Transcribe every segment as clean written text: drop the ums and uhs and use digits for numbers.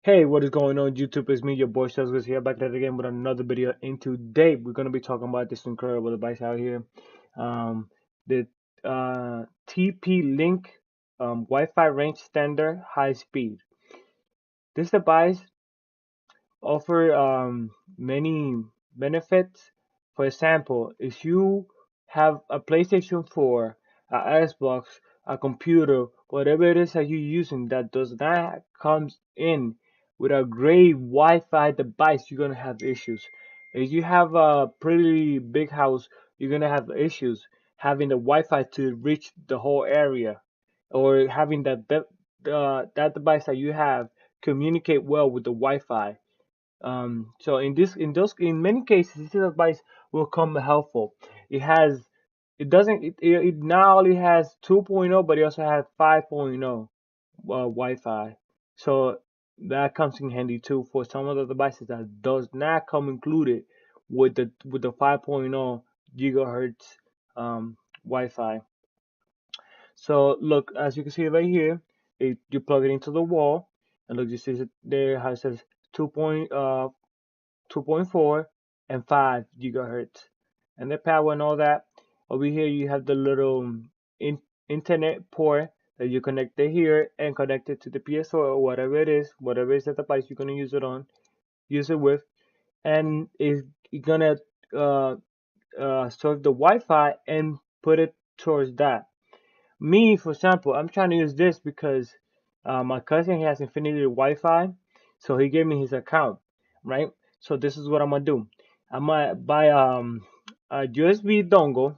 Hey, what is going on YouTube? It's me, your boy Sales here, back at it again with another video. And today we're gonna be talking about this incredible device out here, um, the TP-Link Wi-Fi range standard high speed. This device offer many benefits. For example, if you have a PlayStation 4, a Xbox, a computer, whatever it is that you're using that does not comes in with a great Wi-Fi device, you're gonna have issues. If you have a pretty big house, you're gonna have issues having the Wi-Fi to reach the whole area, or having that device that you have communicate well with the Wi-Fi. So in many cases, this advice will come helpful. It has it doesn't it not only has 2.0, but it also has 5.0 Wi-Fi. So that comes in handy too for some of the devices that does not come included with the 5.0 gigahertz Wi-Fi. So look, as you can see right here, you plug it into the wall, and look, you see it there how it says 2.4 and 5 gigahertz, and the power and all that. Over here you have the little in, internet port that you connect it here and connect it to the PS4 or whatever is the device you're gonna use it with, and it's gonna uh, serve the Wi-Fi and put it towards that. Me, for example, I'm trying to use this because my cousin has Infinity Wi-Fi, so he gave me his account, right? So this is what I'm gonna do. I'm gonna buy a USB dongle.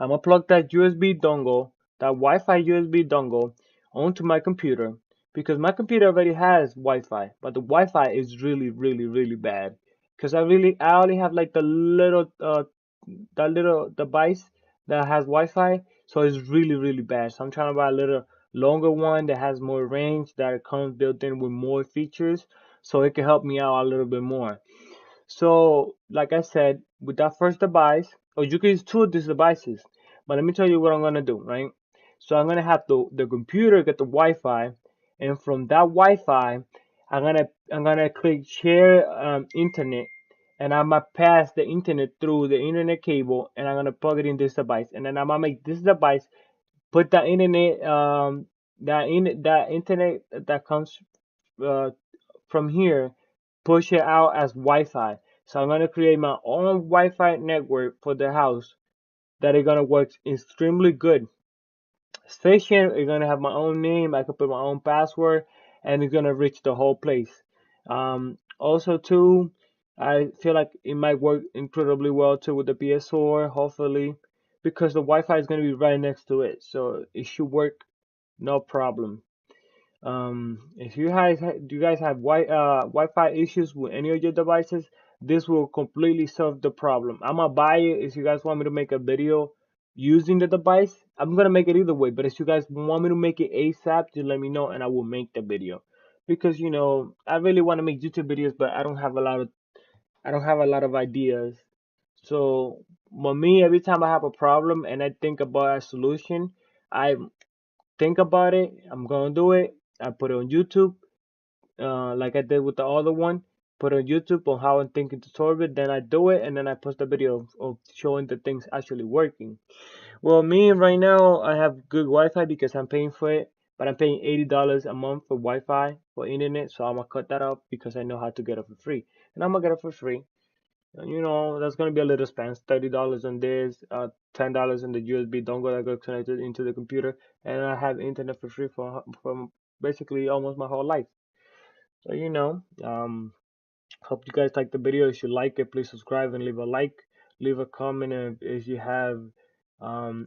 I'm gonna plug that USB dongle, that Wi-Fi USB dongle, onto my computer because my computer already has Wi-Fi, but the Wi-Fi is really bad. Because I only have like the little that little device that has Wi-Fi, so it's really bad. So I'm trying to buy a little longer one that has more range, that comes built in with more features, so it can help me out a little bit more. So, like I said, with that first device, or you can use two of these devices, but let me tell you what I'm gonna do, right? So I'm gonna have the computer get the Wi-Fi, and from that Wi-Fi, I'm gonna click share internet, and I'm gonna pass the internet through the internet cable, and I'm gonna plug it in this device, and then I'm gonna make this device put the internet that internet that comes uh, from here, push it out as Wi-Fi. So I'm gonna create my own Wi-Fi network for the house that is gonna work extremely good. Station is gonna have my own name. I can put my own password, and it's gonna reach the whole place. Also too, I feel like it might work incredibly well too with the PS4, hopefully, because the Wi-Fi is gonna be right next to it, so it should work no problem. If do you guys have Wi-Fi issues with any of your devices, this will completely solve the problem. I'm gonna buy it if you guys want me to make a video using the device. I'm gonna make it either way, but if you guys want me to make it ASAP, just let me know and I will make the video. Because I really want to make YouTube videos, but I don't have a lot of ideas. So for me, every time I have a problem and I think about a solution, I think about it, I'm gonna do it. I put it on YouTube, like I did with the other one. Put it on YouTube on how I'm thinking to solve it. Then I do it, and then I post a video of showing the things actually working. Well, me right now, I have good Wi-Fi because I'm paying for it, but I'm paying $80 a month for Wi-Fi for internet. So I'm gonna cut that off because I know how to get it for free, and I'm gonna get it for free. That's gonna be a little expense, $30 on this, $10 in the USB dongle that got connected into the computer, and I have internet for free for basically almost my whole life. So hope you guys like the video. If you like it, please subscribe and leave a like, leave a comment if you have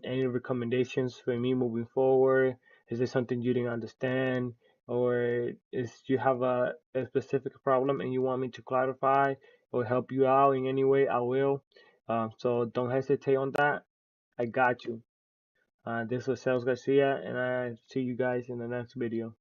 any recommendations for me moving forward. Is there something you didn't understand, or is you have a specific problem and you want me to clarify or help you out in any way? I will. So don't hesitate on that. I got you. This was Sales Garcia, and I see you guys in the next video.